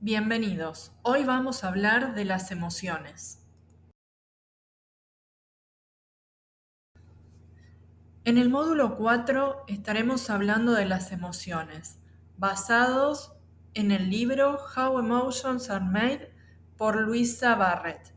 Bienvenidos. Hoy vamos a hablar de las emociones. En el módulo 4 estaremos hablando de las emociones, basados en el libro How Emotions Are Made por Louisa Barrett.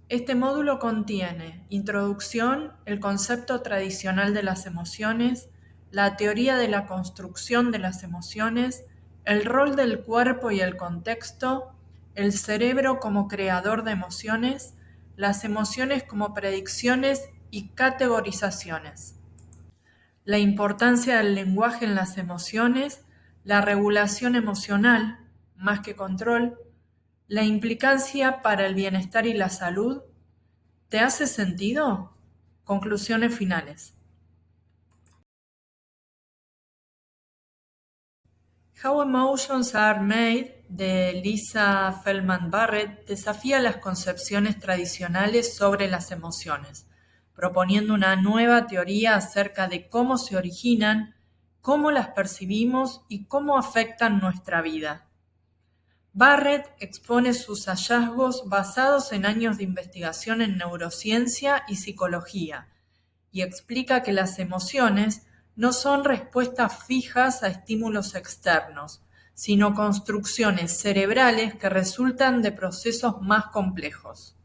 Este módulo contiene introducción, el concepto tradicional de las emociones, la teoría de la construcción de las emociones, el rol del cuerpo y el contexto, el cerebro como creador de emociones, las emociones como predicciones y categorizaciones, la importancia del lenguaje en las emociones, la regulación emocional, más que control, la implicancia para el bienestar y la salud. ¿Te hace sentido? Conclusiones finales. How Emotions Are Made de Lisa Feldman Barrett desafía las concepciones tradicionales sobre las emociones, proponiendo una nueva teoría acerca de cómo se originan, cómo las percibimos y cómo afectan nuestra vida. Barrett expone sus hallazgos basados en años de investigación en neurociencia y psicología, y explica que las emociones no son respuestas fijas a estímulos externos, sino construcciones cerebrales que resultan de procesos más complejos.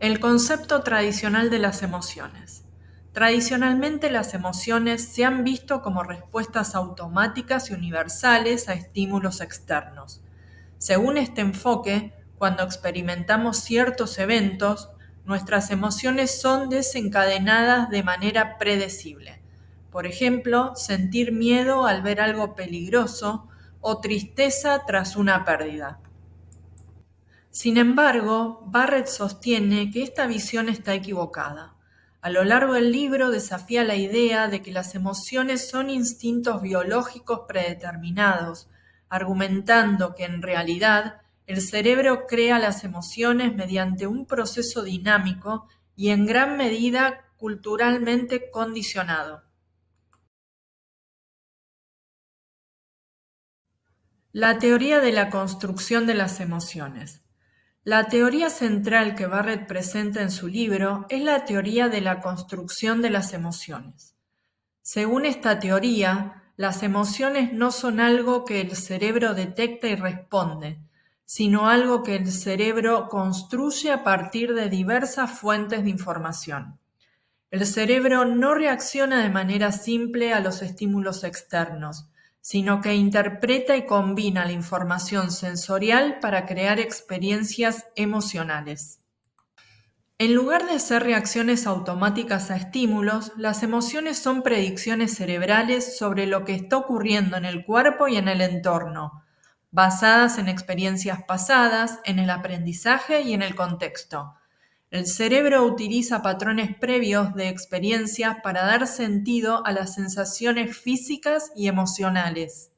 El concepto tradicional de las emociones. Tradicionalmente las emociones se han visto como respuestas automáticas y universales a estímulos externos. Según este enfoque, cuando experimentamos ciertos eventos, nuestras emociones son desencadenadas de manera predecible. Por ejemplo, sentir miedo al ver algo peligroso o tristeza tras una pérdida. Sin embargo, Barrett sostiene que esta visión está equivocada. A lo largo del libro desafía la idea de que las emociones son instintos biológicos predeterminados, argumentando que en realidad el cerebro crea las emociones mediante un proceso dinámico y en gran medida culturalmente condicionado. La teoría de la construcción de las emociones. La teoría central que Barrett presenta en su libro es la teoría de la construcción de las emociones. Según esta teoría, las emociones no son algo que el cerebro detecta y responde, sino algo que el cerebro construye a partir de diversas fuentes de información. El cerebro no reacciona de manera simple a los estímulos externos, sino que interpreta y combina la información sensorial para crear experiencias emocionales. En lugar de ser reacciones automáticas a estímulos, las emociones son predicciones cerebrales sobre lo que está ocurriendo en el cuerpo y en el entorno, basadas en experiencias pasadas, en el aprendizaje y en el contexto. El cerebro utiliza patrones previos de experiencias para dar sentido a las sensaciones físicas y emocionales.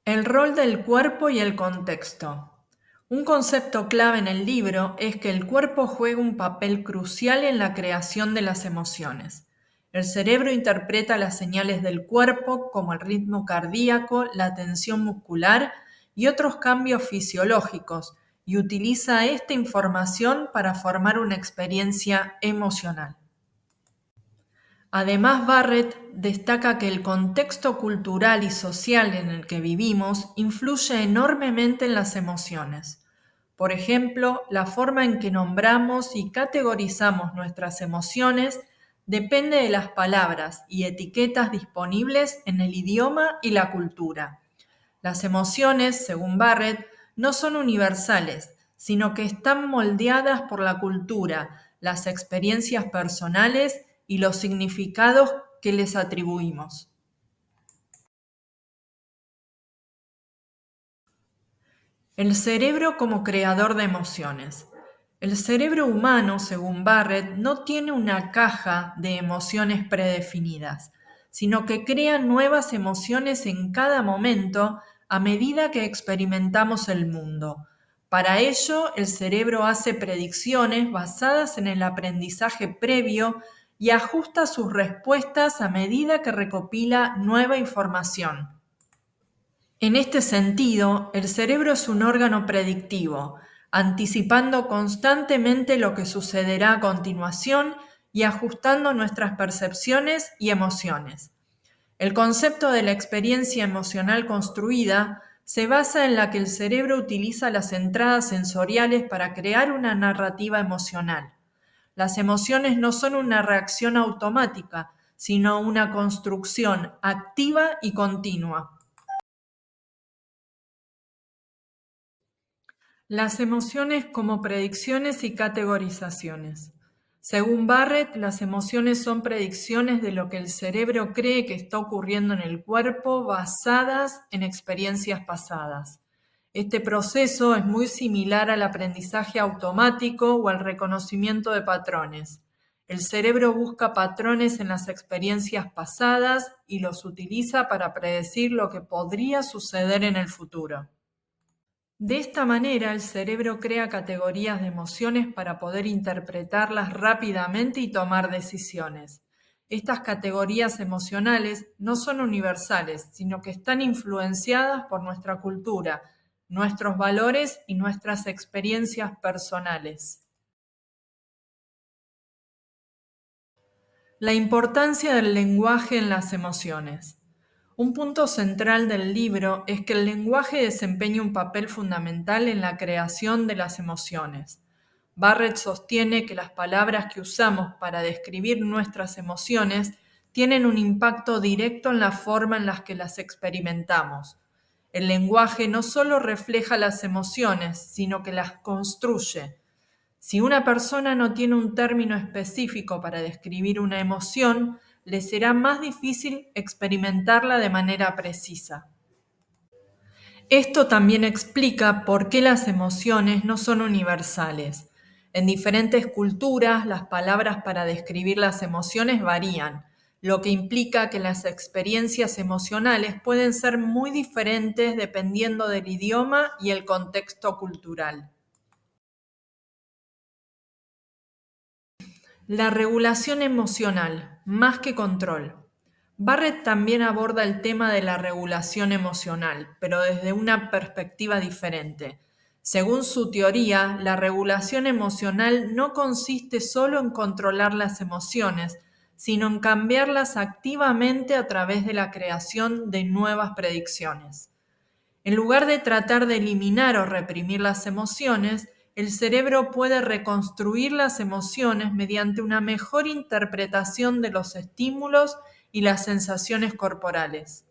El rol del cuerpo y el contexto. Un concepto clave en el libro es que el cuerpo juega un papel crucial en la creación de las emociones. El cerebro interpreta las señales del cuerpo como el ritmo cardíaco, la tensión muscular y otros cambios fisiológicos y utiliza esta información para formar una experiencia emocional. Además, Barrett destaca que el contexto cultural y social en el que vivimos influye enormemente en las emociones. Por ejemplo, la forma en que nombramos y categorizamos nuestras emociones depende de las palabras y etiquetas disponibles en el idioma y la cultura. Las emociones, según Barrett, no son universales, sino que están moldeadas por la cultura, las experiencias personales y los significados que les atribuimos. El cerebro como creador de emociones. El cerebro humano, según Barrett, no tiene una caja de emociones predefinidas, sino que crea nuevas emociones en cada momento a medida que experimentamos el mundo. Para ello, el cerebro hace predicciones basadas en el aprendizaje previo y ajusta sus respuestas a medida que recopila nueva información. En este sentido, el cerebro es un órgano predictivo, anticipando constantemente lo que sucederá a continuación y ajustando nuestras percepciones y emociones. El concepto de la experiencia emocional construida se basa en la que el cerebro utiliza las entradas sensoriales para crear una narrativa emocional. Las emociones no son una reacción automática, sino una construcción activa y continua. Las emociones como predicciones y categorizaciones. Según Barrett, las emociones son predicciones de lo que el cerebro cree que está ocurriendo en el cuerpo basadas en experiencias pasadas. Este proceso es muy similar al aprendizaje automático o al reconocimiento de patrones. El cerebro busca patrones en las experiencias pasadas y los utiliza para predecir lo que podría suceder en el futuro. De esta manera, el cerebro crea categorías de emociones para poder interpretarlas rápidamente y tomar decisiones. Estas categorías emocionales no son universales, sino que están influenciadas por nuestra cultura, nuestros valores y nuestras experiencias personales. La importancia del lenguaje en las emociones. Un punto central del libro es que el lenguaje desempeña un papel fundamental en la creación de las emociones. Barrett sostiene que las palabras que usamos para describir nuestras emociones tienen un impacto directo en la forma en la que las experimentamos. El lenguaje no solo refleja las emociones, sino que las construye. Si una persona no tiene un término específico para describir una emoción, le será más difícil experimentarla de manera precisa. Esto también explica por qué las emociones no son universales. En diferentes culturas, las palabras para describir las emociones varían, lo que implica que las experiencias emocionales pueden ser muy diferentes dependiendo del idioma y el contexto cultural. La regulación emocional, más que control. Barrett también aborda el tema de la regulación emocional, pero desde una perspectiva diferente. Según su teoría, la regulación emocional no consiste solo en controlar las emociones, sino en cambiarlas activamente a través de la creación de nuevas predicciones. En lugar de tratar de eliminar o reprimir las emociones, el cerebro puede reconstruir las emociones mediante una mejor interpretación de los estímulos y las sensaciones corporales.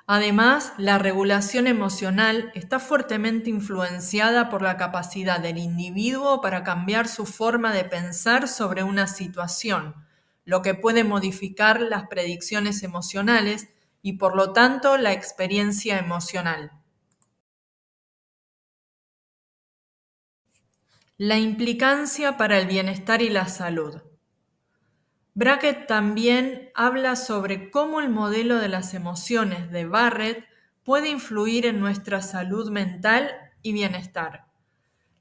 Además, la regulación emocional está fuertemente influenciada por la capacidad del individuo para cambiar su forma de pensar sobre una situación, lo que puede modificar las predicciones emocionales y por lo tanto la experiencia emocional. La implicancia para el bienestar y la salud. Brackett también habla sobre cómo el modelo de las emociones de Barrett puede influir en nuestra salud mental y bienestar.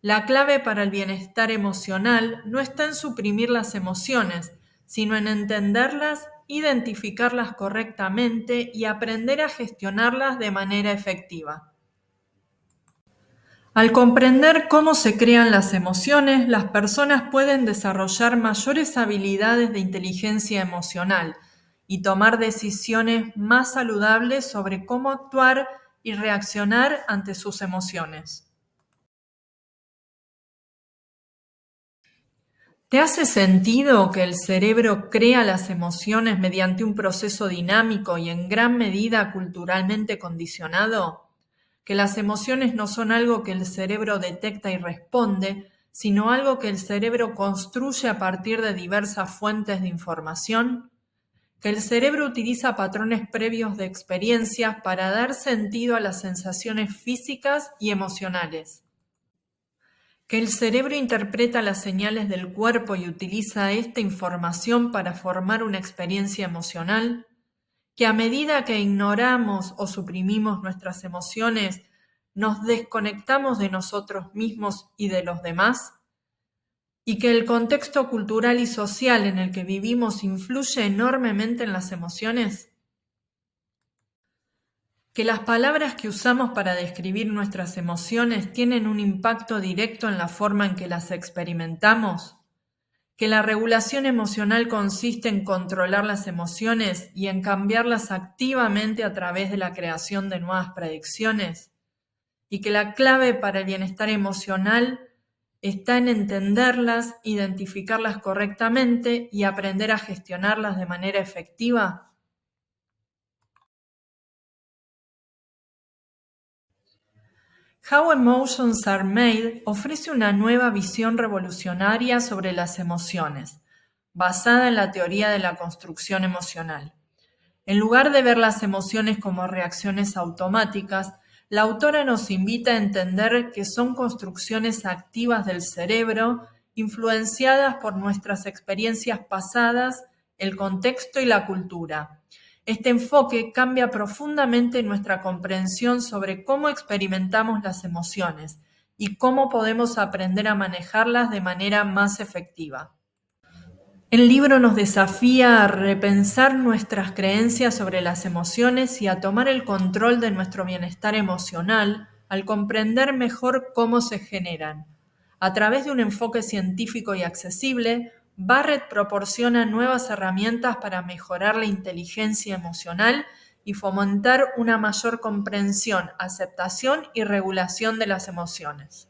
La clave para el bienestar emocional no está en suprimir las emociones, sino en entenderlas, identificarlas correctamente y aprender a gestionarlas de manera efectiva. Al comprender cómo se crean las emociones, las personas pueden desarrollar mayores habilidades de inteligencia emocional y tomar decisiones más saludables sobre cómo actuar y reaccionar ante sus emociones. ¿Te hace sentido que el cerebro crea las emociones mediante un proceso dinámico y en gran medida culturalmente condicionado? Que las emociones no son algo que el cerebro detecta y responde, sino algo que el cerebro construye a partir de diversas fuentes de información. Que el cerebro utiliza patrones previos de experiencias para dar sentido a las sensaciones físicas y emocionales. Que el cerebro interpreta las señales del cuerpo y utiliza esta información para formar una experiencia emocional. Que a medida que ignoramos o suprimimos nuestras emociones, nos desconectamos de nosotros mismos y de los demás. y que el contexto cultural y social en el que vivimos influye enormemente en las emociones? Que las palabras que usamos para describir nuestras emociones tienen un impacto directo en la forma en que las experimentamos. Que la regulación emocional consiste en controlar las emociones y en cambiarlas activamente a través de la creación de nuevas predicciones. Y que la clave para el bienestar emocional está en entenderlas, identificarlas correctamente y aprender a gestionarlas de manera efectiva. How Emotions Are Made ofrece una nueva visión revolucionaria sobre las emociones, basada en la teoría de la construcción emocional. En lugar de ver las emociones como reacciones automáticas, la autora nos invita a entender que son construcciones activas del cerebro influenciadas por nuestras experiencias pasadas, el contexto y la cultura. Este enfoque cambia profundamente nuestra comprensión sobre cómo experimentamos las emociones y cómo podemos aprender a manejarlas de manera más efectiva. El libro nos desafía a repensar nuestras creencias sobre las emociones y a tomar el control de nuestro bienestar emocional al comprender mejor cómo se generan. A través de un enfoque científico y accesible, Barrett proporciona nuevas herramientas para mejorar la inteligencia emocional y fomentar una mayor comprensión, aceptación y regulación de las emociones.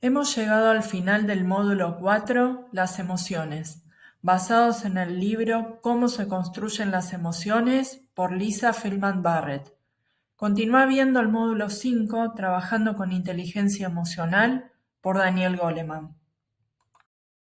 Hemos llegado al final del módulo 4, las emociones, basados en el libro Cómo se construyen las emociones por Lisa Feldman Barrett. Continúa viendo el módulo 5, trabajando con inteligencia emocional, por Daniel Goleman.